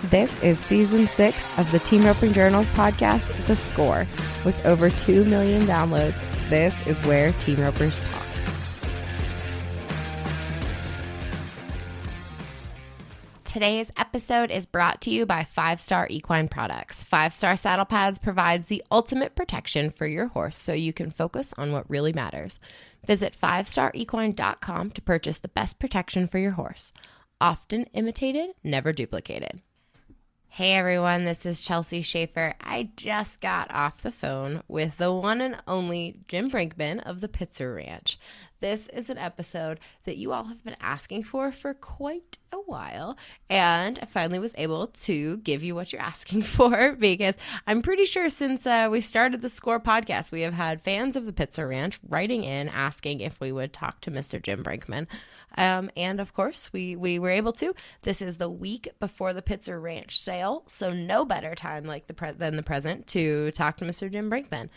This is Season 6 of the Team Roping Journals podcast, The Score. With over 2 million downloads, this is where team ropers talk. Today's episode is brought to you by 5-Star Equine Products. 5-Star Saddle Pads provides the ultimate protection for your horse so you can focus on what really matters. Visit 5starequine.com to purchase the best protection for your horse. Often imitated, never duplicated. Hey everyone, this is Chelsea Schaefer. I just got off the phone with the one and only Jim Brinkman of the Pitzer Ranch. This is an episode that you all have been asking for quite a while, and I finally was able to give you what you're asking for, because I'm pretty sure since we started the Score podcast, we have had fans of the Pitzer Ranch writing in asking if we would talk to Mr. Jim Brinkman. And of course, we were able to. This is the week before the Pitzer Ranch sale, so no better time than the present to talk to Mr. Jim Brinkman.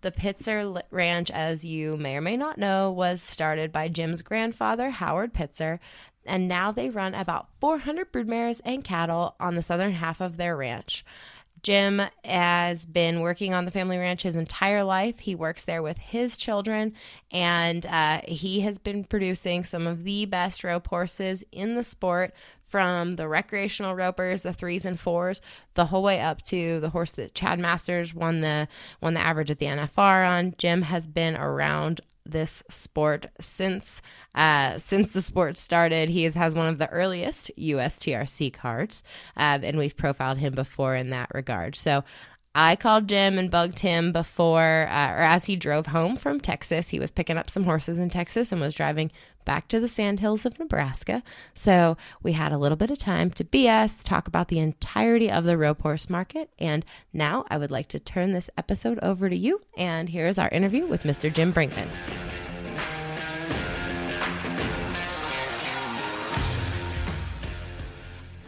The Pitzer Ranch, as you may or may not know, was started by Jim's grandfather, Howard Pitzer, and now they run about 400 broodmares and cattle on the southern half of their ranch. Jim has been working on the family ranch his entire life. He works there with his children, and he has been producing some of the best rope horses in the sport, from the recreational ropers, the 3s and 4s, the whole way up to the horse that Chad Masters won the average at the NFR on. Jim has been around this sport since the sport started. He has one of the earliest USTRC cards, and we've profiled him before in that regard. So I called Jim and bugged him before, or as he drove home from Texas. He was picking up some horses in Texas and was driving back to the sandhills of Nebraska. So we had a little bit of time to BS, talk about the entirety of the rope horse market. And now I would like to turn this episode over to you. And here's our interview with Mr. Jim Brinkman.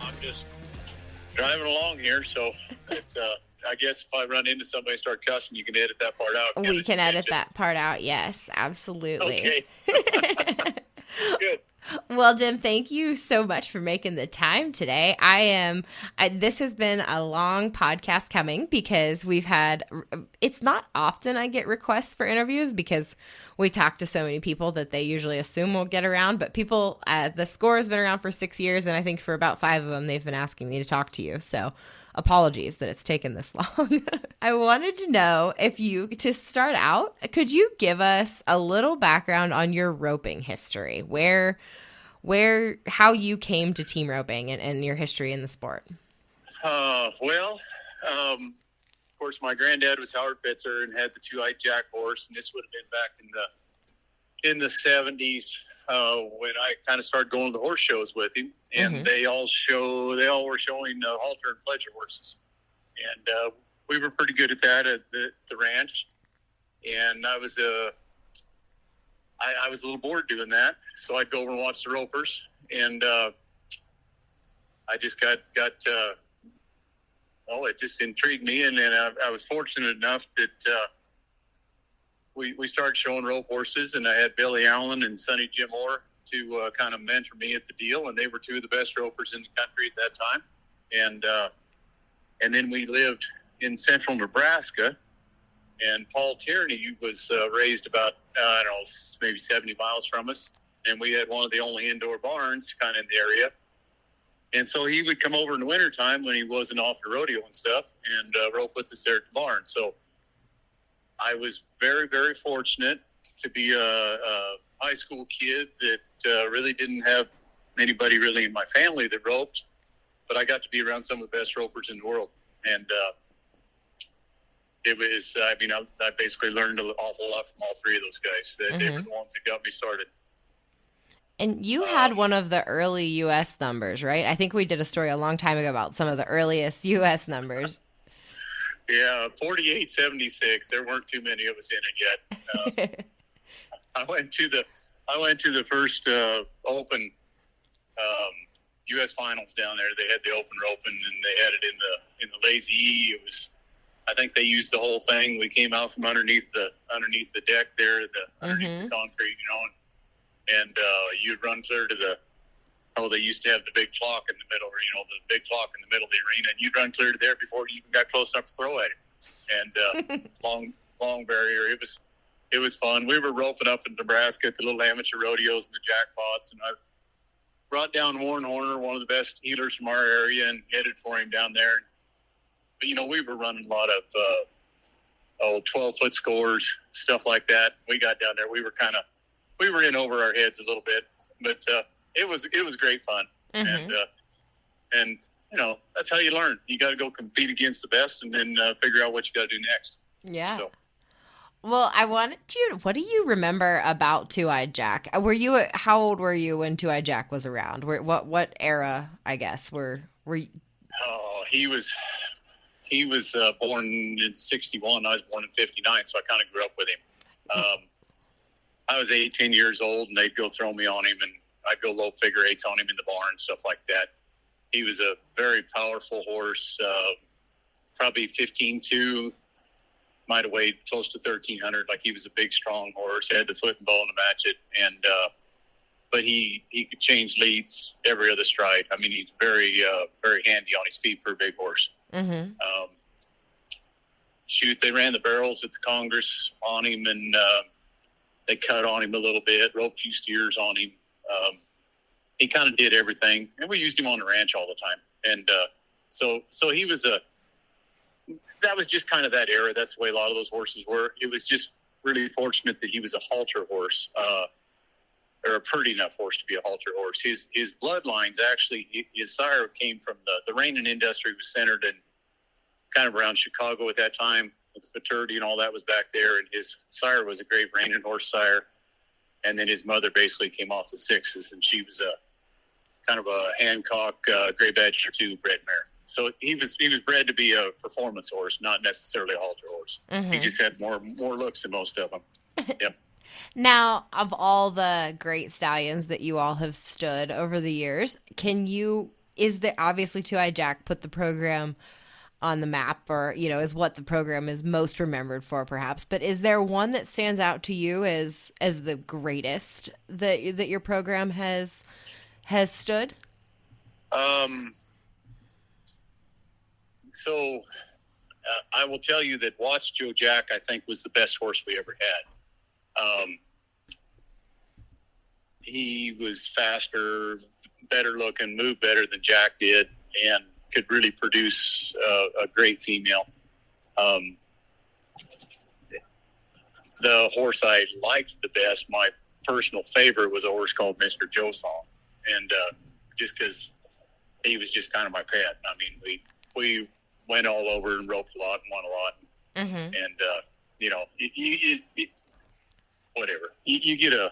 I'm just driving along here, so it's I guess if I run into somebody and start cussing, you can edit that part out. We can edit that part out. Yes, absolutely. Okay. Good. Well, Jim, thank you so much for making the time today. This has been a long podcast coming, because it's not often I get requests for interviews, because we talk to so many people that they usually assume we'll get around. But people, the Score has been around for 6 years, and I think for about 5 of them, they've been asking me to talk to you. So apologies that it's taken this long. I wanted to know to start out, could you give us a little background on your roping history? How you came to team roping and your history in the sport? Of course, my granddad was Howard Pitzer and had the 2-eyed jack horse, and this would have been back in the 70s when I kind of started going to the horse shows with him, and Mm-hmm. they all were showing halter and pleasure horses, and we were pretty good at that at the ranch, and I was a little bored doing that, so I'd go over and watch the ropers, and I just got it just intrigued me, and then I was fortunate enough that we started showing rope horses, and I had Billy Allen and Sonny Jim Orr to kind of mentor me at the deal, and they were 2 of the best ropers in the country at that time, and then we lived in central Nebraska. And Paul Tierney was raised about, maybe 70 miles from us. And we had one of the only indoor barns kind of in the area. And so he would come over in the wintertime when he wasn't off the rodeo and stuff, and rope with us there at the barn. So I was very, very fortunate to be a high school kid that really didn't have anybody really in my family that roped. But I got to be around some of the best ropers in the world. And it was, I basically learned an awful lot from all 3 of those guys. They were the ones that got me started. And you had one of the early U.S. numbers, right? I think we did a story a long time ago about some of the earliest U.S. numbers. Yeah, 4876. There weren't too many of us in it yet. I went to the first open U.S. finals down there. They had the open roping, and they had it in the Lazy E. It was, I think they used the whole thing. We came out from underneath the deck there, underneath the concrete, and you'd run clear to the Oh, they used to have the big clock in the middle, or, the big clock in the middle of the arena, and you'd run clear to there before you even got close enough to throw at it. And long barrier. It was fun. We were roping up in Nebraska at the little amateur rodeos and the jackpots, and I brought down Warren Horner, one of the best healers from our area, and headed for him down there. But, we were running a lot of 12-foot scores, stuff like that. We got down there. We were in over our heads a little bit, but it was great fun. Mm-hmm. And that's how you learn. You got to go compete against the best, and then figure out what you got to do next. Yeah. So. Well, what do you remember about Two-Eyed Jack? How old were you when Two-Eyed Jack was around? What era, I guess, were you? Oh, he was born in 61. I was born in 59, so I kind of grew up with him. I was 10 years old, and they'd go throw me on him, and I'd go low figure eights on him in the barn and stuff like that. He was a very powerful horse, probably 15'2", might have weighed close to 1,300. Like, he was a big, strong horse, had the foot and bone to match it. And, but he could change leads every other stride. I mean, he's very, very handy on his feet for a big horse. Mm-hmm. They ran the barrels at the Congress on him, and they cut on him a little bit, roped a few steers on him. He kind of did everything, and we used him on the ranch all the time. And so he was that was just kind of that era. That's the way a lot of those horses were. It was just really fortunate that he was a halter horse, or a pretty enough horse to be a halter horse. His bloodlines, actually, his sire came from the reining industry was centered in kind of around Chicago at that time. The fraternity and all that was back there, and his sire was a great reining horse sire. And then his mother basically came off the sixes, and she was a kind of a Hancock Gray Badger 2 bred mare. So he was bred to be a performance horse, not necessarily a halter horse. Mm-hmm. He just had more looks than most of them. Yep. Now, of all the great stallions that you all have stood over the years, obviously Two-Eyed Jack put the program on the map, or, is what the program is most remembered for, perhaps. But is there one that stands out to you as the greatest that your program has stood? So I will tell you that Watch Joe Jack, I think, was the best horse we ever had. He was faster, better looking, moved better than Jack did, and could really produce a great female. The horse I liked the best, my personal favorite, was a horse called Mr. Joe Song. And just because he was just kind of my pet. I mean, we went all over and roped a lot and won a lot. Mm-hmm. And, whatever. You get a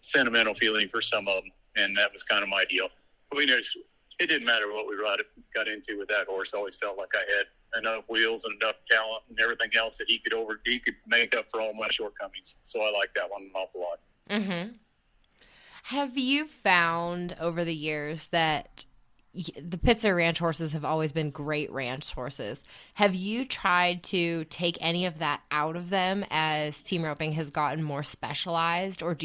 sentimental feeling for some of them, and that was kind of my deal. It didn't matter what we got into with that horse. I always felt like I had enough wheels and enough talent and everything else that he could make up for all my shortcomings. So I like that one an awful lot. Mm-hmm. Have you found over the years that the Pitzer Ranch horses have always been great ranch horses? Have you tried to take any of that out of them as team roping has gotten more specialized, or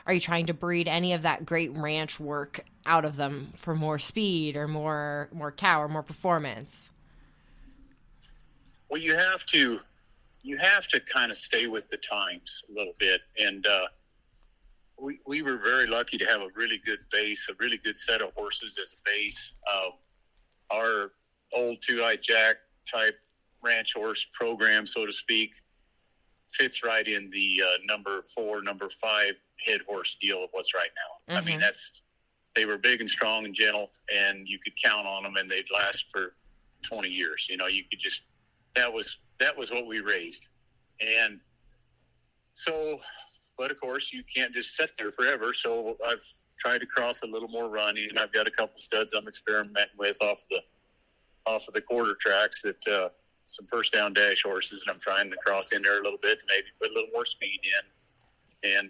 are you trying to breed any of that great ranch work out of them for more speed or more cow or more performance? Well, you have to kind of stay with the times a little bit. And we were very lucky to have a really good base, a really good set of horses as a base. Our old Two-Eyed Jack type ranch horse program, so to speak, fits right in the number 4, number 5 head horse deal of what's right now. Mm-hmm. I mean, they were big and strong and gentle, and you could count on them, and they'd last for 20 years. You could just, that was what we raised. And so, but of course you can't just sit there forever. So I've tried to cross a little more running, and I've got a couple studs I'm experimenting with off of the quarter tracks that, some first down dash horses, and I'm trying to cross in there a little bit to maybe put a little more speed in.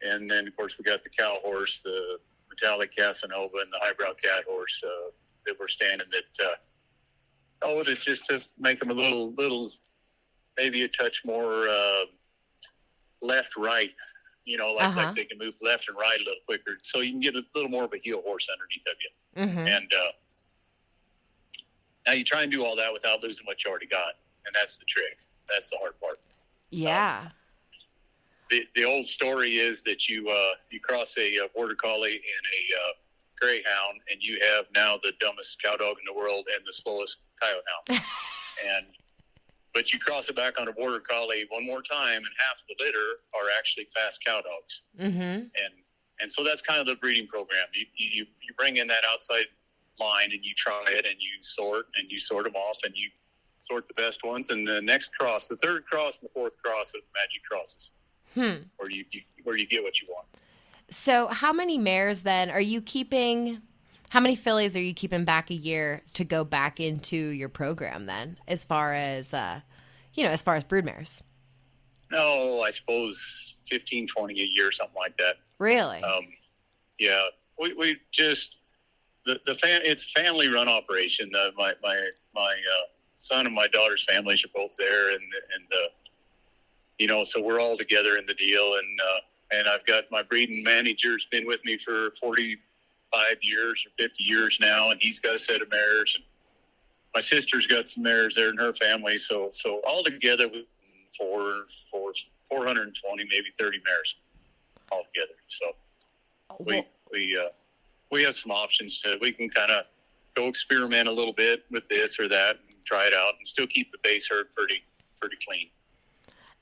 And then of course we got the cow horse, the metallic Casanova, and the highbrow cat horse, that we're standing it's just to make them a little, maybe a touch more, left, right like they can move left and right a little quicker, so you can get a little more of a heel horse underneath of you. Mm-hmm. And now you try and do all that without losing what you already got, and that's the trick. That's the hard part. Yeah. The old story is that you cross a border collie and a greyhound, and you have now the dumbest cow dog in the world and the slowest coyote hound. But you cross it back on a border collie one more time, and half of the litter are actually fast cow dogs. Mm-hmm. And so that's kind of the breeding program. You bring in that outside line, and you try it, and you sort them off, and you sort the best ones. And the next cross, the third cross, and the fourth cross are the magic crosses, where you get what you want. So how many mares then are you keeping? How many fillies are you keeping back a year to go back into your program then, as far as, as far as broodmares? No, I suppose 15, 20 a year, something like that. Really? Yeah. We just, it's a family run operation. My son and my daughter's families are both there, and so we're all together in the deal. And I've got my breeding manager's been with me for 45 years or 50 years now, and he's got a set of mares. And my sister's got some mares there in her family. So all together, 420, maybe 30 mares all together. So we have some options we can kind of go experiment a little bit with this or that and try it out and still keep the base herd pretty clean.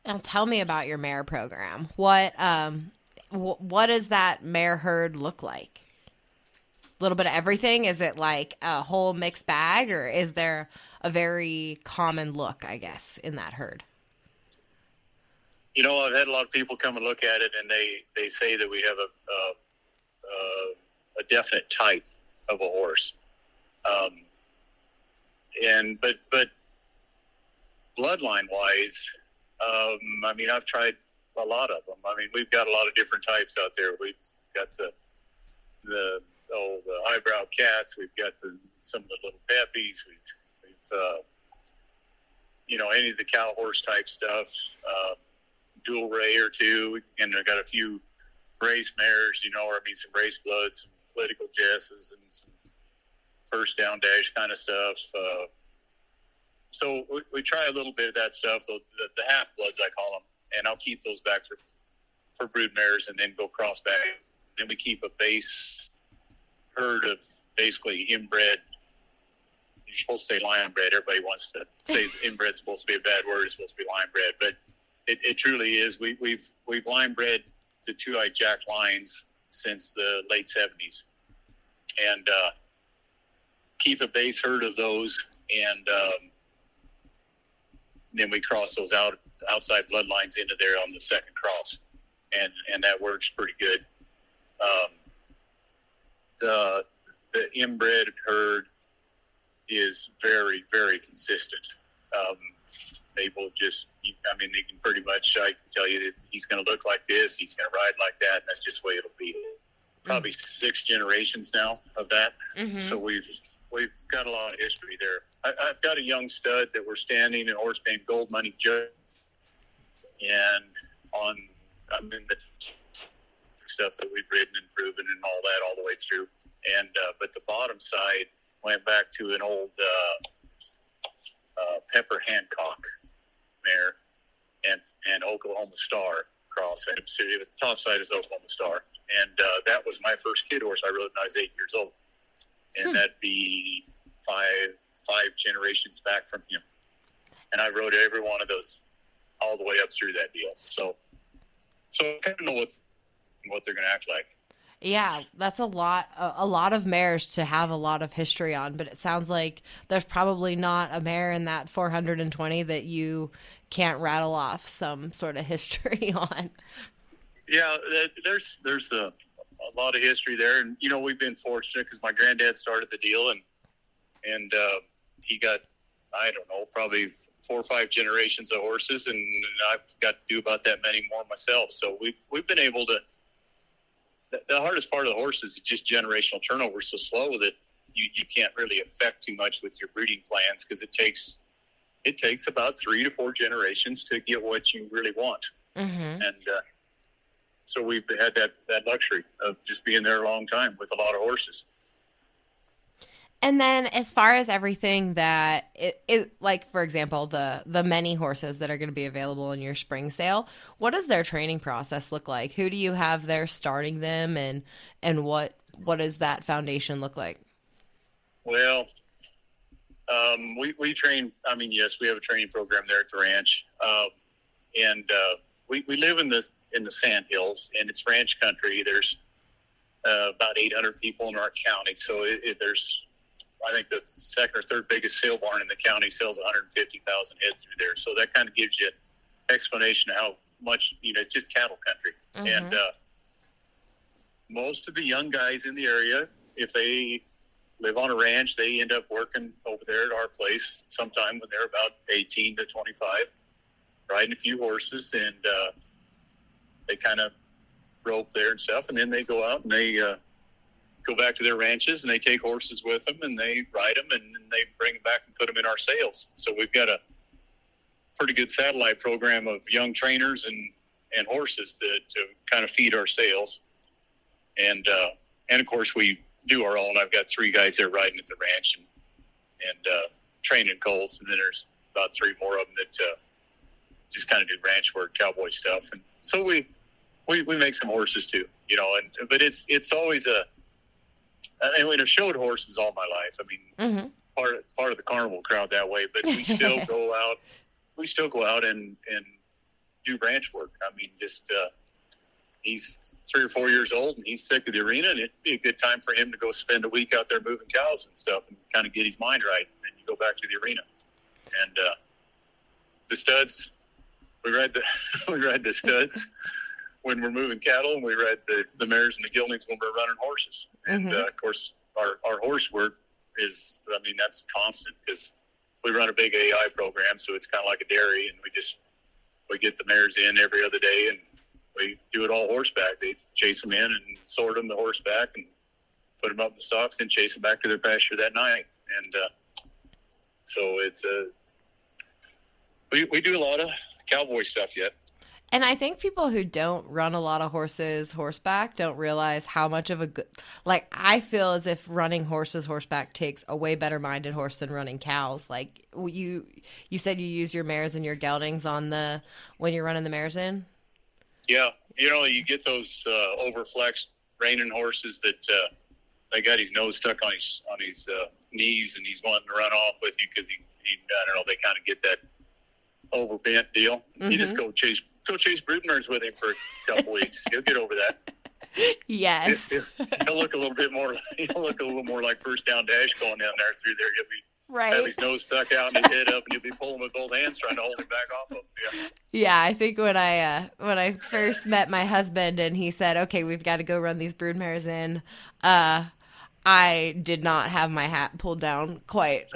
Now tell me about your mare program. What does that mare herd look like? A little bit of everything? Is it like a whole mixed bag, or is there a very common look, I guess, in that herd? I've had a lot of people come and look at it, and they say that we have a definite type of a horse. But bloodline wise, I've tried a lot of them. We've got a lot of different types out there. We've got the eyebrow cats. We've got some of the little peppies. We've any of the cow horse type stuff, dual ray or two, and I've got a few race mares, some race bloods, some political jesses, and some first down dash kind of stuff. So we try a little bit of that stuff, the half bloods I call them, and I'll keep those back for brood mares, and then go cross back. Then we keep a base herd of basically inbred. You're supposed to say lion bred. Everybody wants to say inbred's supposed to be a bad word. It's supposed to be lion bred, but it truly is. We've line bred the two-eyed jack lines since the late 70s, and keep a base herd of those, and then we cross those outside bloodlines into there on the second cross, and that works pretty good. The inbred herd is very, very consistent. They will just, they can pretty much, I can tell you that he's going to look like this, he's going to ride like that, and that's just the way it'll be. Probably 6 generations now of that. Mm-hmm. So we've got a lot of history there. I've got a young stud that we're standing, a horse named Gold Money Joe, and the stuff that we've ridden and proven and all that all the way through. And but the bottom side went back to an old Pepper Hancock mare and Oklahoma Star cross. And the top side is Oklahoma Star. And that was my first kid horse I rode when I was 8 years old. And that'd be five generations back from him. And I rode every one of those all the way up through that deal. So I kind of know what they're going to act like. Yeah, that's a lot of mares to have a lot of history on, but it sounds like there's probably not a mare in that 420 that you can't rattle off some sort of history on. Yeah, there's a lot of history there, and we've been fortunate because my granddad started the deal, and he got, I don't know, probably 4 or 5 generations of horses, and I've got to do about that many more myself. So we've been able to. The hardest part of the horse is just generational turnover. So slow that you can't really affect too much with your breeding plans because it takes about 3 to 4 generations to get what you really want. Mm-hmm. And So we've had that luxury of just being there a long time with a lot of horses. And then as far as everything that it like, for example, the many horses that are going to be available in your spring sale, what does their training process look like? Who do you have there starting them, and what does that foundation look like? Well, we train, I mean, yes, we have a training program there at the ranch. We live in the sand hills, and it's ranch country. There's about 800 people in our county. So there's, I think the second or third biggest sale barn in the county sells 150,000 heads through there. So that kind of gives you an explanation of how much, it's just cattle country. Mm-hmm. And most of the young guys in the area, if they live on a ranch, they end up working over there at our place sometime when they're about 18 to 25, riding a few horses, and they kind of rope there and stuff. And then they go out and they go back to their ranches, and they take horses with them, and they ride them, and they bring them back and put them in our sales. So we've got a pretty good satellite program of young trainers and horses to kind of feed our sales. And of course we do our own. I've got 3 guys there riding at the ranch and training colts. And then there's about 3 more of them that just kind of do ranch work, cowboy stuff. And so we make some horses too, but it's always I've showed horses all my life. I mean, mm-hmm. part of the carnival crowd that way, but we still go out. We still go out and do ranch work. I mean, just he's 3 or 4 years old, and he's sick of the arena, and it'd be a good time for him to go spend a week out there moving cows and stuff, and kind of get his mind right. And then you go back to the arena, and the studs. We ride the studs when we're moving cattle, and we ride the mares and the geldings when we're running horses. And, mm-hmm. Of course, our horse work that's constant because we run a big AI program, so it's kind of like a dairy, and we get the mares in every other day, and we do it all horseback. They chase them in and sort them to horseback and put them up in the stocks and chase them back to their pasture that night. And so it's we do a lot of cowboy stuff yet. And I think people who don't run a lot of horses horseback don't realize how much of a good, like, I feel as if running horses horseback takes a way better minded horse than running cows. Like, you said you use your mares and your geldings when you're running the mares in? Yeah. You get those overflexed reining horses that they got his nose stuck on his knees, and he's wanting to run off with you because he I don't know, they kind of get that overbent deal. Mm-hmm. You just go chase brood mares with him for a couple weeks. He'll get over that. Yes. He'll look a little bit more. He'll look a little more like First Down Dash going down there through there. He'll be have his nose stuck out and his head up, and you'll be pulling with both hands trying to hold him back off of him. Yeah, I think when I first met my husband and he said, "Okay, we've got to go run these brood mares in," I did not have my hat pulled down quite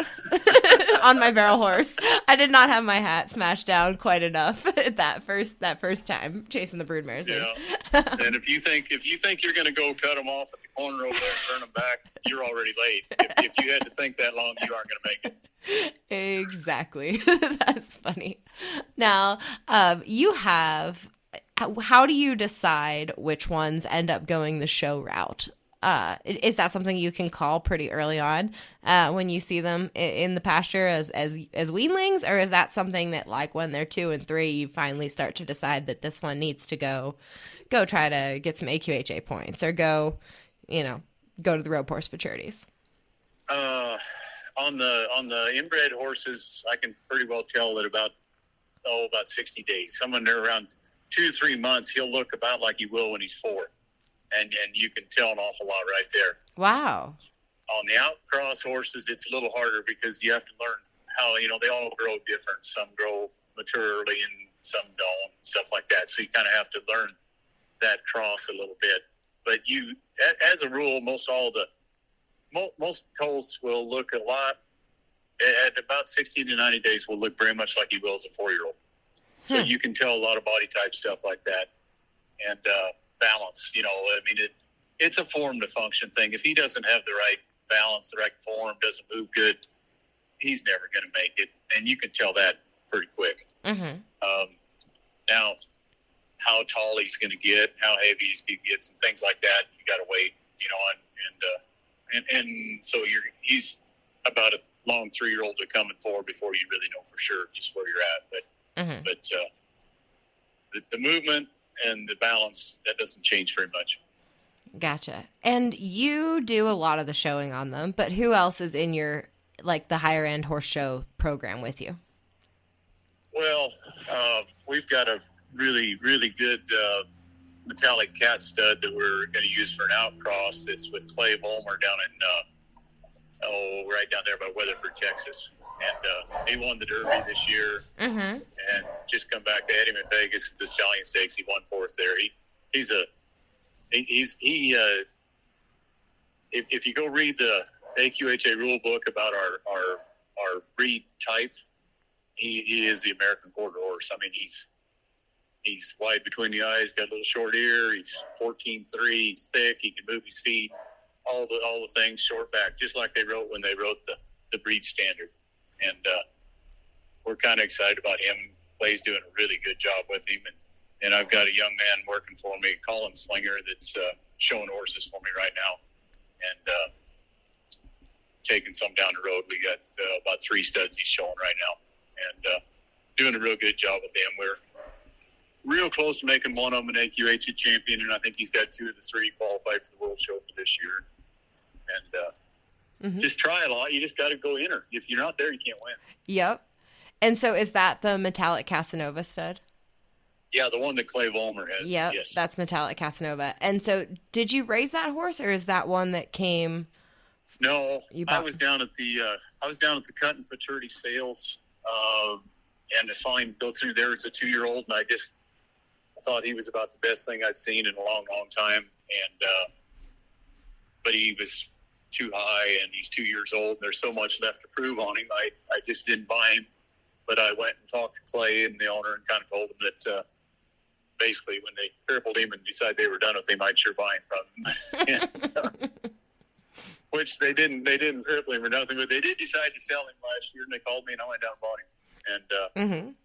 on my barrel horse. I did not have my hat smashed down quite enough that first time chasing the brood mares. Yeah. And if you think you're going to go cut them off at the corner over there and turn them back, you're already late. If you had to think that long, you aren't going to make it. Exactly. That's funny. Now, how do you decide which ones end up going the show route? Is that something you can call pretty early on when you see them in the pasture as weanlings, or is that something that, like, when they're 2 and 3, you finally start to decide that this one needs to go try to get some AQHA points, or go to the rope horse futurities? On the inbred horses, I can pretty well tell that about 60 days. Someone there around 2 to 3 months, he'll look about like he will when he's 4. And you can tell an awful lot right there. Wow. On the outcross horses, it's a little harder because you have to learn how, they all grow different. Some grow mature early and some don't, stuff like that. So you kind of have to learn that cross a little bit. But as a rule, most colts will look a lot, at about 60 to 90 days, will look very much like he will as a 4-year-old. So you can tell a lot of body type stuff like that. And, balance, it's a form to function thing. If he doesn't have the right balance, the right form, doesn't move good, he's never going to make it. And you can tell that pretty quick. Mm-hmm. Now, how tall he's going to get, how heavy he's going to get, some things like that. You got to wait, and so he's about a long 3-year-old to come and 4 before you really know for sure just where you're at. But the movement and the balance, that doesn't change very much. Gotcha. And you do a lot of the showing on them, but who else is in your, like, the higher end horse show program with you? Well, we've got a really, really good metallic cat stud that we're going to use for an outcross. That's with Clay Volmer down in, right down there by Weatherford, Texas. And he won the Derby this year, and just come back. They had him in Vegas at the Stallion Stakes. He won 4th there. If you go read the AQHA rule book about our breed type, he is the American quarter horse. I mean, he's wide between the eyes, got a little short ear. He's 14'3", he's thick. He can move his feet. All the things, short back, just like they wrote when they wrote the breed standard. And we're kind of excited about him. Clay's doing a really good job with him. And I've got a young man working for me, Colin Slinger, that's showing horses for me right now. And taking some down the road. We got about 3 studs he's showing right now. And doing a real good job with him. We're real close to making one of them an AQHA champion, and I think he's got 2 of the 3 qualified for the World Show for this year. And just try it a lot. You just got to go enter. If you're not there, you can't win. Yep. And so is that the metallic Casanova stud? Yeah, the one that Clay Volmer has. Yep, yes. That's metallic Casanova. And so did you raise that horse, or is that one that came? No, I was down at the Cut and Futurity sales, and I saw him go through there as a 2-year-old, and I thought he was about the best thing I'd seen in a long, long time. And but he was too high, and he's 2 years old. And there's so much left to prove on him. I just didn't buy him. But I went and talked to Clay and the owner and kind of told him that basically when they crippled him and decided they were done with him, I'd sure buy him from him. Which they didn't cripple him or nothing, but they did decide to sell him last year, and they called me, and I went down and bought him. And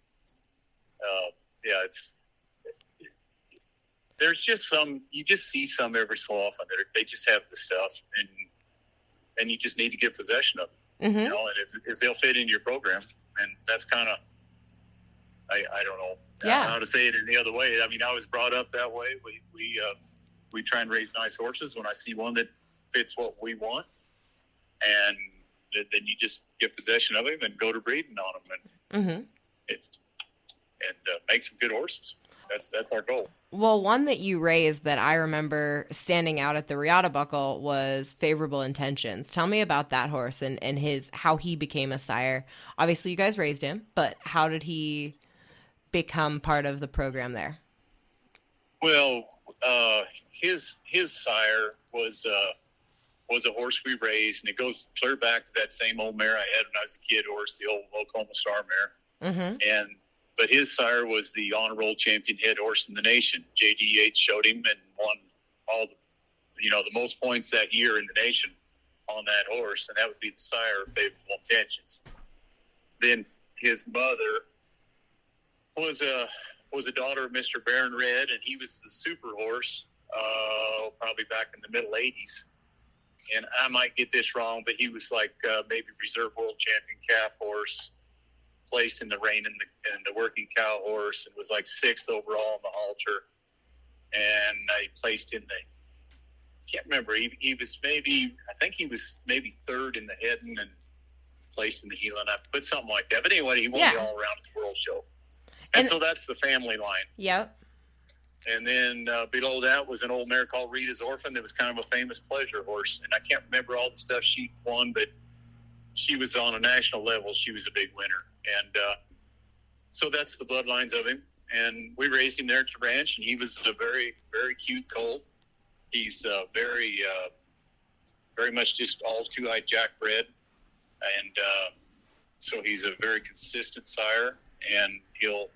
there's just some, you just see some every so often that they just have the stuff, and you just need to get possession of them. And if they'll fit into your program, and that's kind of, I don't know how to say it any other way. I mean, I was brought up that way. We try and raise nice horses. When I see one that fits what we want, and then you just get possession of him and go to breeding on him, and make some good horses. That's our goal. Well, one that you raised that I remember standing out at the Regatta Buckle was Favorable Intentions. Tell me about that horse and how he became a sire. Obviously, you guys raised him, but how did he become part of the program there? Well, his sire was a horse we raised, and it goes clear back to that same old mare I had when I was a kid horse, the old Oklahoma Star mare. But his sire was the honor roll champion head horse in the nation. JDH showed him and won all the most points that year in the nation on that horse, and that would be the sire of Favorable Intentions. Then his mother was a daughter of Mr. Baron Red, and he was the super horse, probably back in the middle 80s. And I might get this wrong, but he was like maybe reserve world champion calf horse, placed in the rein and the working cow horse, and was like 6th overall in the halter. And I placed in can't remember. He was I think he was maybe 3rd in the heading and placed in the heeling up, but something like that. But anyway, he won it all around at the World Show. And so that's the family line. Yep. And then below that was an old mare called Rita's Orphan that was kind of a famous pleasure horse. And I can't remember all the stuff she won, but she was on a national level. She was a big winner. And so that's the bloodlines of him. And we raised him there at the ranch, and he was a very, very cute colt. He's very much just all 2-eyed jack bred. And so he's a very consistent sire, and he'll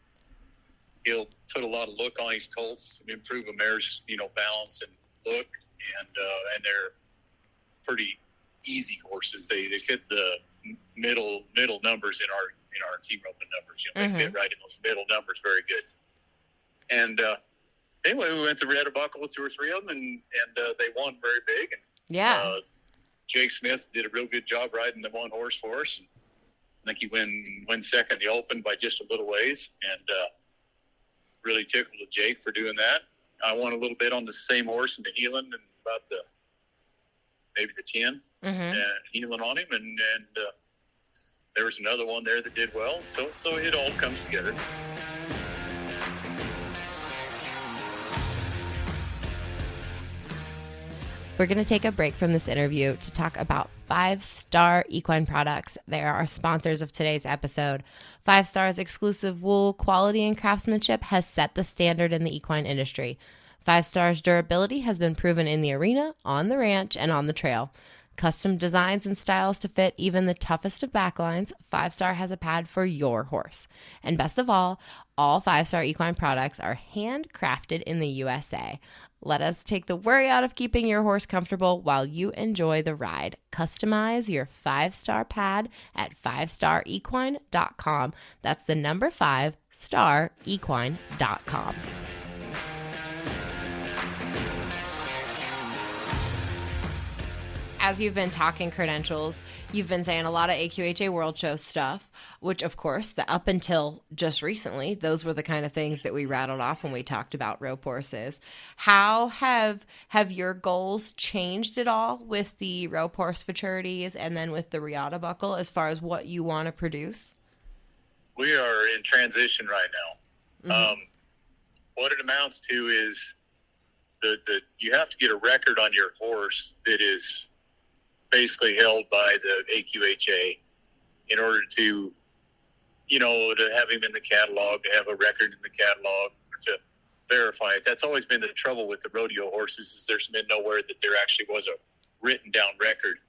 put a lot of look on his colts and improve a mare's, balance and look. And they're pretty easy horses. They fit the middle numbers in our team roping numbers. They fit right in those middle numbers very good. And anyway, we went to Red Buckle with 2 or 3 of them, and they won very big. And, Yeah. Jake Smith did a real good job riding the one horse for us. And I think he went second in the Open by just a little ways, and really tickled with Jake for doing that. I won a little bit on the same horse in the Heelan, and about maybe the 10, and Heelan on him, and there was another one there that did well. So it all comes together. We're going to take a break from this interview to talk about 5 Star Equine Products. They are our sponsors of today's episode. 5 Star's exclusive wool quality and craftsmanship has set the standard in the equine industry. 5 Star's durability has been proven in the arena, on the ranch, and on the trail. Custom designs and styles to fit even the toughest of backlines, 5 Star has a pad for your horse. And best of all 5 Star Equine Products are handcrafted in the USA. Let us take the worry out of keeping your horse comfortable while you enjoy the ride. Customize your 5 Star pad at 5starequine.com. That's the number 5, starequine.com. As you've been talking credentials, you've been saying a lot of AQHA World Show stuff, which, of course, up until just recently, those were the kind of things that we rattled off when we talked about rope horses. How have your goals changed at all with the rope horse futurities and then with the Riata buckle as far as what you want to produce? We are in transition right now. What it amounts to is you have to get a record on your horse that is basically held by the AQHA in order to have him in the catalog, to have a record in the catalog, to verify it. That's always been the trouble with the rodeo horses, is there's been nowhere that there actually was a written down record.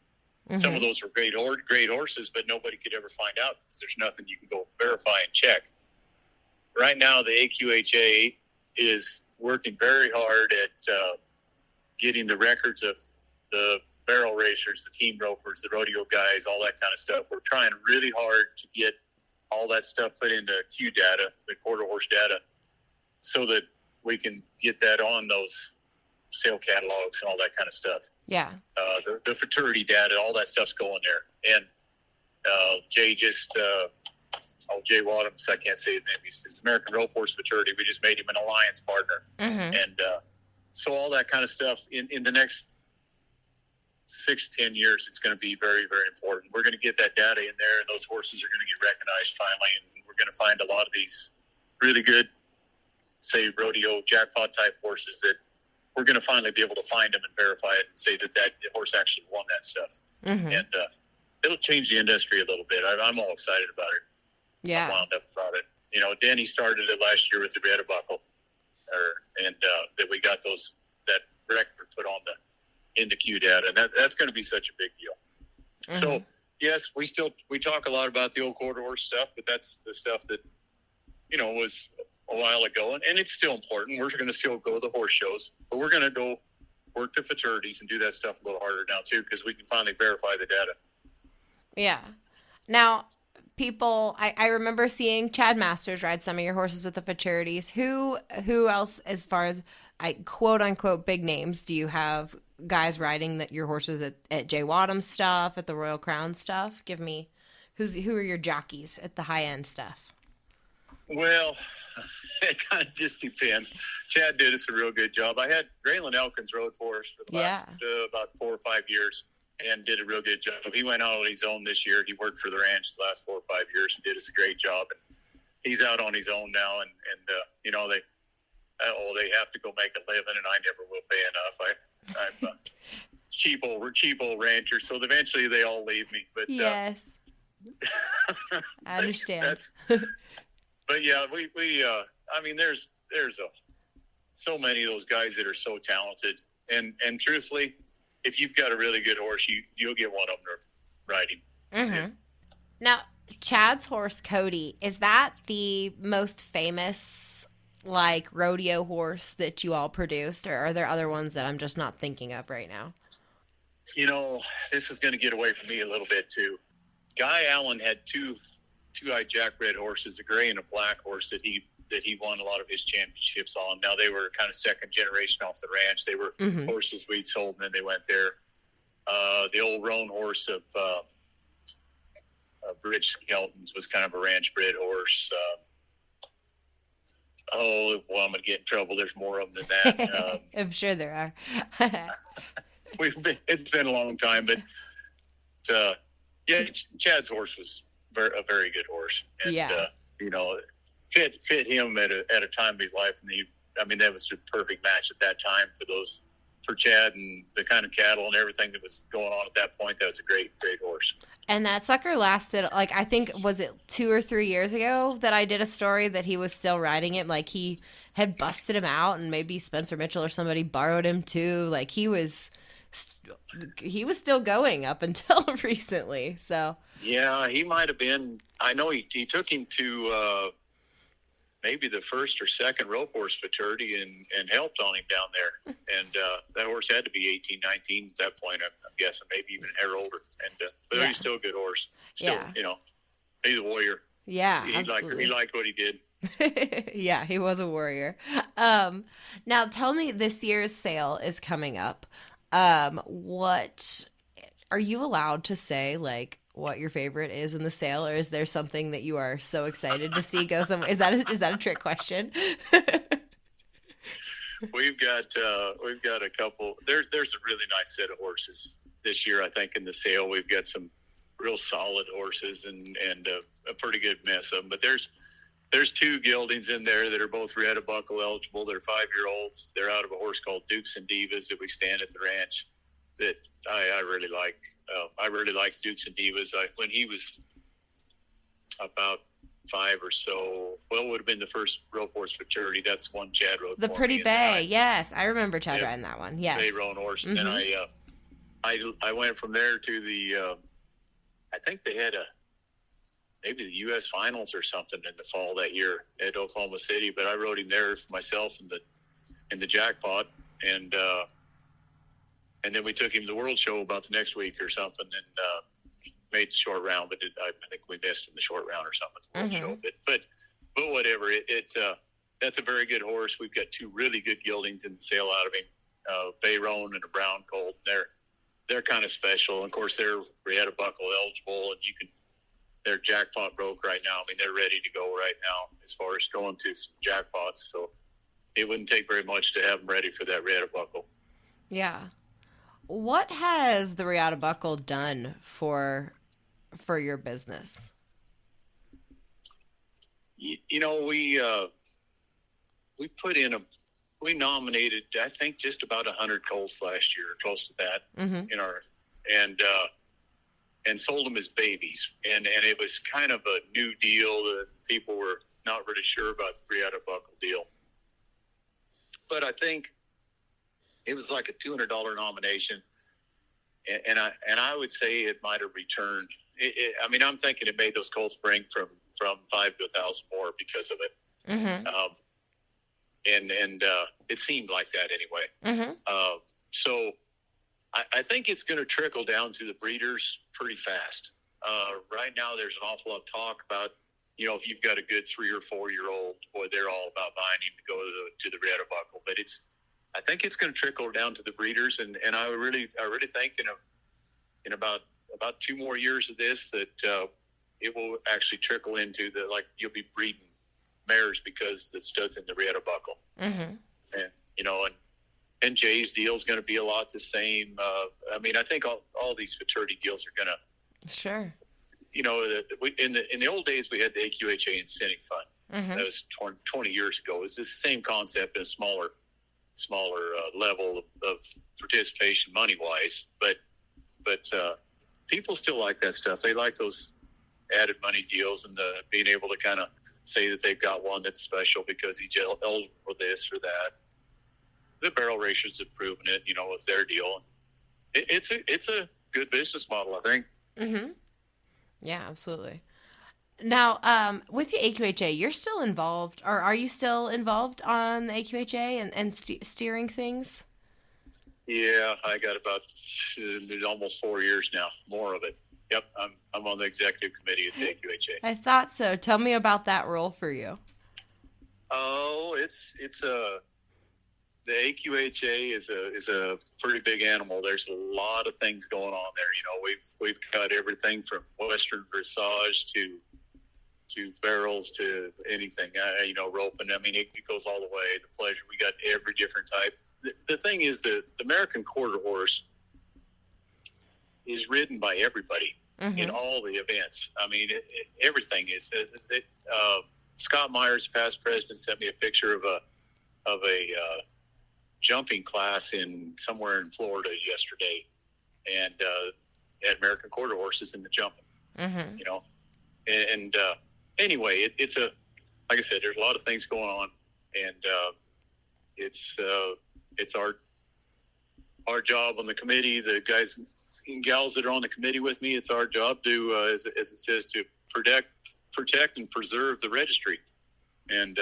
Some of those were great horses, but nobody could ever find out because there's nothing you can go verify and check. Right now, the AQHA is working very hard at getting the records of the barrel racers, the team ropers, the rodeo guys, all that kind of stuff. We're trying really hard to get all that stuff put into Q data, the quarter horse data, so that we can get that on those sale catalogs and all that kind of stuff. Yeah. The futurity data, all that stuff's going there. And Jay Jay Wadhams, I can't say his name. He's American Rope Horse Futurity. We just made him an alliance partner. And so all that kind of stuff in the next 6-10 years, it's going to be very, very important. We're going to get that data in there, and those horses are going to get recognized finally, and we're going to find a lot of these really good, say, rodeo jackpot type horses that we're going to finally be able to find them and verify it and say that horse actually won that stuff. And it'll change the industry a little bit. I'm all excited about it. Yeah. I'm wound up about it. Denny started it last year with the Riata buckle, and that we got that record put on into Q data, and that's going to be such a big deal. So yes, we talk a lot about the old quarter horse stuff, but that's the stuff that was a while ago, and it's still important. We're going to still go to the horse shows, but we're going to go work the futurities and do that stuff a little harder now too, because we can finally verify the data. Yeah. Now, people, I remember seeing Chad Masters ride some of your horses with the futurities. Who else, as far as quote unquote big names, do you have guys riding your horses at Jay Wadhams stuff, at the Royal Crown stuff? Give me who are your jockeys at the high end stuff? Well, it kind of just depends. Chad did us a real good job. I had Graylin Elkins rode for us for the last about 4 or 5 years and did a real good job. He went out on his own this year. He worked for the ranch the last 4 or 5 years and did us a great job. And he's out on his own now, and they have to go make a living, and I never will pay enough. I'm a cheap old rancher, so eventually they all leave me. But yes, I understand. But yeah, we there's so many of those guys that are so talented, and truthfully, if you've got a really good horse, you'll get one of them to ride him. Yeah. Now, Chad's horse Cody, is that the most famous rodeo horse that you all produced, or are there other ones that I'm just not thinking of right now? This is going to get away from me a little bit too. Guy Allen had two-eyed Jack Red horses, a gray and a black horse that he that he won a lot of his championships on. Now they were kind of second generation off the ranch. They were horses we'd sold, and then they went there. The old roan horse of Rich Skelton's was kind of a ranch bred horse. I'm going to get in trouble. There's more of them than that. I'm sure there are. It's been a long time, but Chad's horse was a very good horse, and fit him at a time of his life, and that was the perfect match at that time for Chad and the kind of cattle and everything that was going on at that point. That was a great horse. And that sucker lasted, I think, was it 2 or 3 years ago that I did a story that he was still riding it? He had busted him out, and maybe Spencer Mitchell or somebody borrowed him too. He was still going up until recently. So yeah, he might have been. I know he took him to maybe the first or second rope horse fraternity and helped on him down there. And that horse had to be 18, 19 at that point, I'm guessing, maybe even a hair older. And but he's still a good horse. Still, he's a warrior. Yeah, he liked what he did. Yeah, he was a warrior. Now tell me, this year's sale is coming up. What are you allowed to say, what your favorite is in the sale, or is there something that you are so excited to see go somewhere? Is that a trick question? We've got a couple. There's a really nice set of horses this year, I think, in the sale. We've got some real solid horses and a pretty good mess of them. But there's 2 geldings in there that are both Reata buckle eligible. They're 5-year-olds. They're out of a horse called Dukes and Divas that we stand at the ranch that I really like. I really like Dukes and Divas. When he was about 5 or so, it would have been the first rope horse fraternity. That's one Chad rode. The Pretty Bay, yes. I remember Chad riding that one, yes. Bay roan horse. And then I went from there to the, I think they had maybe the U.S. finals or something in the fall that year at Oklahoma City, but I rode him there for myself in the jackpot, and then we took him to the World Show about the next week or something, and made the short round, but I think we missed in the short round or something at the World Show. But whatever, that's a very good horse. We've got 2 really good geldings in the sale out of him, Bay Roan and a Brown Colt. They're kind of special. And of course, they're Reata buckle eligible, and they're jackpot broke right now. They're ready to go right now as far as going to some jackpots. So it wouldn't take very much to have them ready for that Reata buckle. Yeah. What has the Reata buckle done for your business? We put in we nominated, I think, just about 100 colts last year, close to that, in our and sold them as babies. And it was kind of a new deal that people were not really sure about the Reata buckle deal. But I think it was like a $200 nomination. And I would say it might have returned. I'm thinking it made those colts bring from 5 to 1,000 more because of it. And it seemed like that anyway. So I think it's going to trickle down to the breeders pretty fast. Right now, there's an awful lot of talk about, if you've got a good 3 or 4-year-old, boy, they're all about buying him to go to the Reata buckle. But I think it's going to trickle down to the breeders, and I really think in about 2 more years of this that it will actually trickle into you'll be breeding mares because the stud's in the Reata buckle. And Jay's deal is going to be a lot the same. I think all these fraternity deals are going to. Sure. In the old days, we had the AQHA incentive fund. That was 20 years ago. It's the same concept in a smaller level of participation money-wise. But people still like that stuff. They like those added money deals and the being able to kind of say that they've got one that's special because he's eligible for this or that. The barrel racers have proven it, with their deal. It's a good business model, I think. Yeah, absolutely. Now, with the AQHA, you're still involved, or are you still involved on the AQHA and steering things? Yeah, I got about almost 4 years now, more of it. Yep, I'm on the executive committee at the AQHA. I thought so. Tell me about that role for you. Oh, the AQHA is a pretty big animal. There's a lot of things going on there. We've got everything from Western dressage to barrels to anything. Roping. I mean, it goes all the way. The pleasure. We got every different type. The thing is, the American quarter horse is ridden by everybody in all the events. I mean, everything is. Scott Myers, past president, sent me a picture of a jumping class somewhere in Florida yesterday, and had American quarter horses in the jumping. Anyway, it's like I said, there's a lot of things going on, and it's our job on the committee, the guys and gals that are on the committee with me. It's our job to, as it says, to protect and preserve the registry, and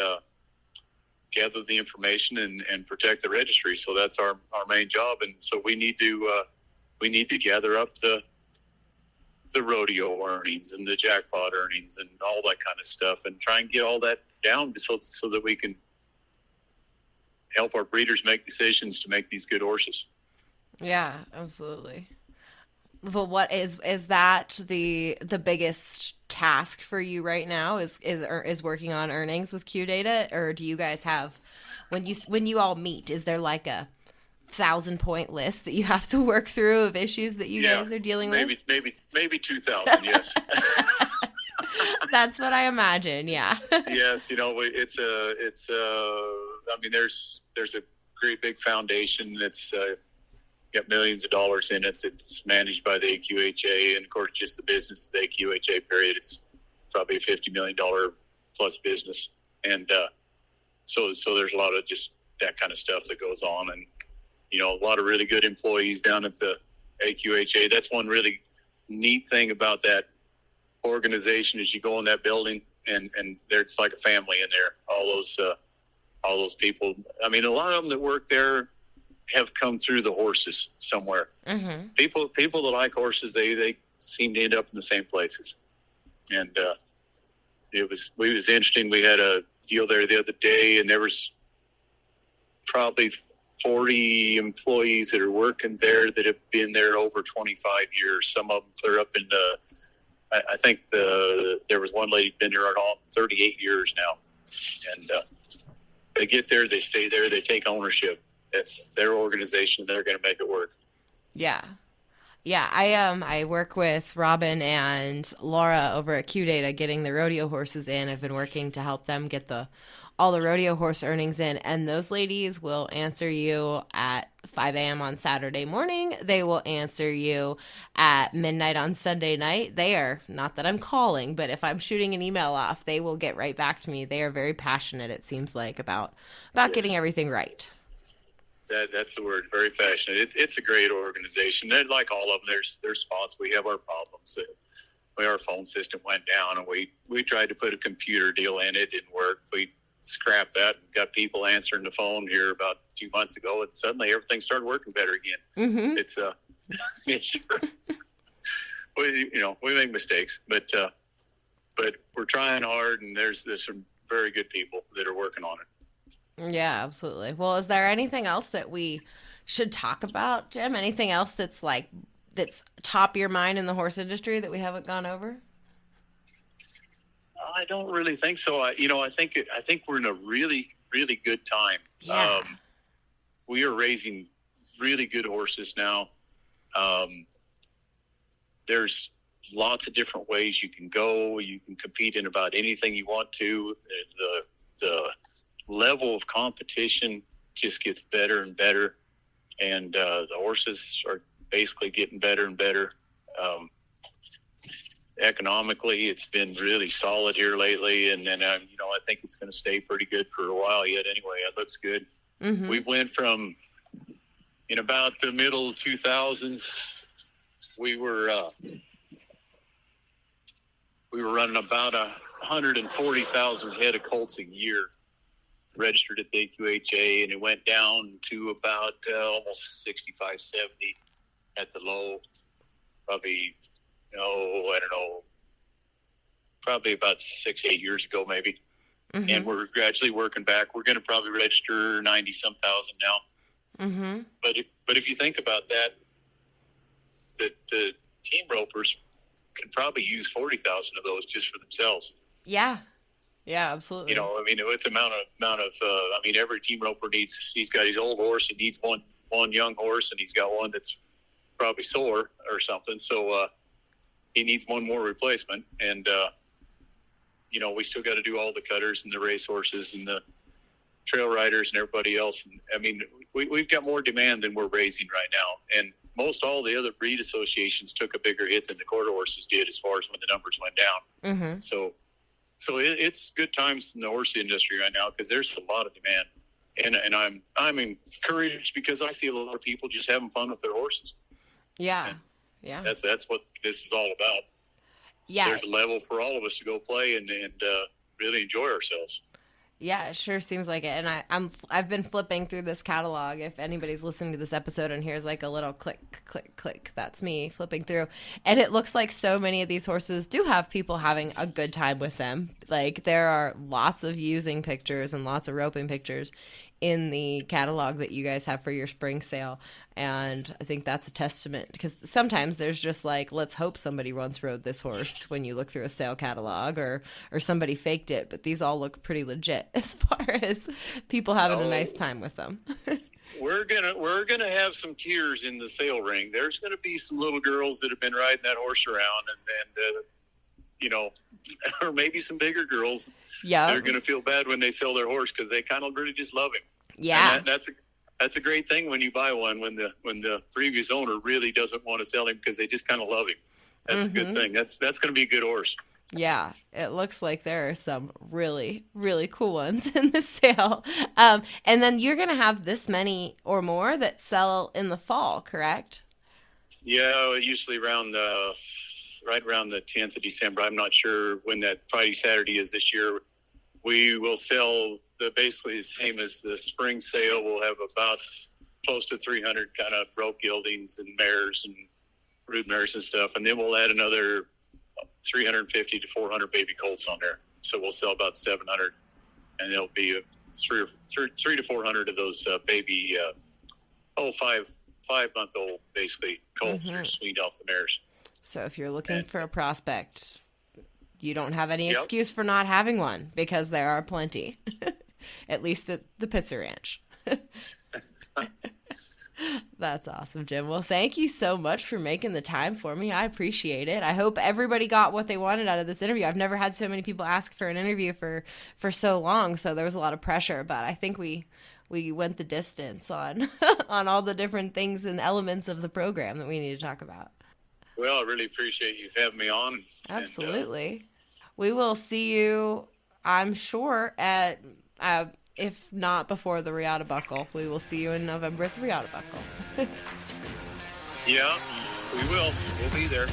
gather the information and protect the registry. So that's our main job, and so we need to gather up the rodeo earnings and the jackpot earnings and all that kind of stuff, and try and get all that down so that we can help our breeders make decisions to make these good horses. Yeah, absolutely. But what is that the biggest task for you right now is working on earnings with Q Data, or do you guys have, when you all meet, is there like a 1,000-point list that you have to work through of issues that you guys are dealing with? Maybe 2,000. Yes. That's what I imagine. Yeah. Yes. I mean, there's a great big foundation that's got millions of dollars in it. That's managed by the AQHA, and of course, just the business of the AQHA period. It's probably a $50 million plus business, and so there's a lot of just that kind of stuff that goes on, and a lot of really good employees down at the AQHA. That's one really neat thing about that organization is you go in that building and there's like a family in there. All those people. I mean, a lot of them that work there have come through the horses somewhere. People that like horses, they seem to end up in the same places. And it was interesting. We had a deal there the other day, and there was probably 40 employees that are working there that have been there over 25 years. Some of them clear up in I think there was one lady been there all 38 years now. And they get there, they stay there, they take ownership. It's their organization. They're going to make it work. Yeah. Yeah. I work with Robin and Laura over at Q Data getting the rodeo horses in. I've been working to help them get all the rodeo horse earnings in, and those ladies will answer you at 5 a.m. on Saturday morning. They will answer you at midnight on Sunday night. They are, not that I'm calling, but if I'm shooting an email off, they will get right back to me. They are very passionate, it seems like, about getting everything right. That's the word, very passionate. It's a great organization. And like all of them, there's spots. We have our problems. Our phone system went down, and we tried to put a computer deal in. It didn't work. We scrapped that and got people answering the phone here about 2 months ago, and suddenly everything started working better again. It's we make mistakes, but we're trying hard, and there's some very good people that are working on it. Yeah, absolutely. Well, is there anything else that we should talk about, Jim? Anything else that's top of your mind in the horse industry that we haven't gone over? I don't really think so. I think we're in a really, really good time. Yeah. We are raising really good horses now. There's lots of different ways you can go. You can compete in about anything you want to. The level of competition just gets better and better, and the horses are basically getting better and better. Economically, it's been really solid here lately, and I think it's going to stay pretty good for a while yet. Anyway, it looks good. We went from, in about the middle 2000s, we were running about 140,000 head of colts a year registered at the AQHA, and it went down to about almost 65, 70 at the low. Probably, I don't know, probably about 6-8 years ago, maybe. and we're gradually working back. We're going to probably register 90-some thousand now. Mm-hmm. But if you think about that, the team ropers can probably use 40,000 of those just for themselves. Yeah. Yeah, absolutely. You know, I mean, with the amount of I mean, every team roper he's got his old horse. He needs one young horse, and he's got one that's probably sore or something. So he needs one more replacement. And, you know, we still got to do all the cutters and the race horses and the trail riders and everybody else. And I mean, we've got more demand than we're raising right now. And most all the other breed associations took a bigger hit than the quarter horses did as far as when the numbers went down. Mm-hmm. So it's good times in the horse industry right now because there's a lot of demand. And I'm encouraged because I see a lot of people just having fun with their horses. Yeah. And yeah. That's what this is all about. Yeah. There's a level for all of us to go play and really enjoy ourselves. Yeah, it sure seems like it. And I've been flipping through this catalog. If anybody's listening to this episode and here's like a little click, click, click, that's me flipping through. And it looks like so many of these horses do have people having a good time with them. Like there are lots of using pictures and lots of roping pictures in the catalog that you guys have for your spring sale. And I think that's a testament because sometimes there's just like, let's hope somebody once rode this horse when you look through a sale catalog or somebody faked it. But these all look pretty legit as far as people having a nice time with them. We're gonna have some tears in the sale ring. There's gonna be some little girls that have been riding that horse around and you know, or maybe some bigger girls. Yeah, they're gonna feel bad when they sell their horse because they kind of really just love him. Yeah, and that's a great thing when you buy one when the previous owner really doesn't want to sell him because they just kind of love him. That's a good thing. That's going to be a good horse. Yeah, it looks like there are some really, really cool ones in the sale. And then you're going to have this many or more that sell in the fall, correct? Yeah, usually right around the 10th of December. I'm not sure when that Friday, Saturday is this year. We will sell basically the same as the spring sale. We'll have about close to 300 kind of rope geldings and mares and brood mares and stuff. And then we'll add another 350 to 400 baby colts on there. So we'll sell about 700. And there'll be three to 400 of those baby, 5-month-old basically colts that are weaned off the mares. So if you're looking for a prospect, you don't have any excuse for not having one because there are plenty, at least at the Pitzer Ranch. That's awesome, Jim. Well, thank you so much for making the time for me. I appreciate it. I hope everybody got what they wanted out of this interview. I've never had so many people ask for an interview for so long, so there was a lot of pressure, but I think we went the distance on on all the different things and elements of the program that we need to talk about. Well, I really appreciate you having me on. Absolutely. We will see you, I'm sure, at, if not before the Regatta Buckle, we will see you in November at the Regatta Buckle. Yeah, we will. We'll be there.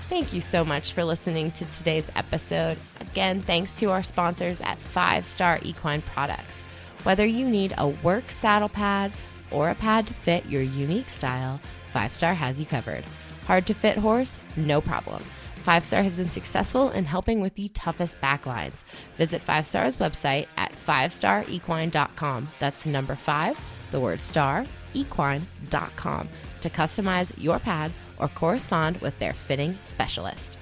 Thank you so much for listening to today's episode. Again, thanks to our sponsors at 5-Star Equine Products. Whether you need a work saddle pad or a pad to fit your unique style, 5-Star has you covered. Hard to fit horse? No problem. 5-Star has been successful in helping with the toughest backlines. Visit 5-Star's website at 5starequine.com. That's number 5, the word star, equine.com to customize your pad or correspond with their fitting specialist.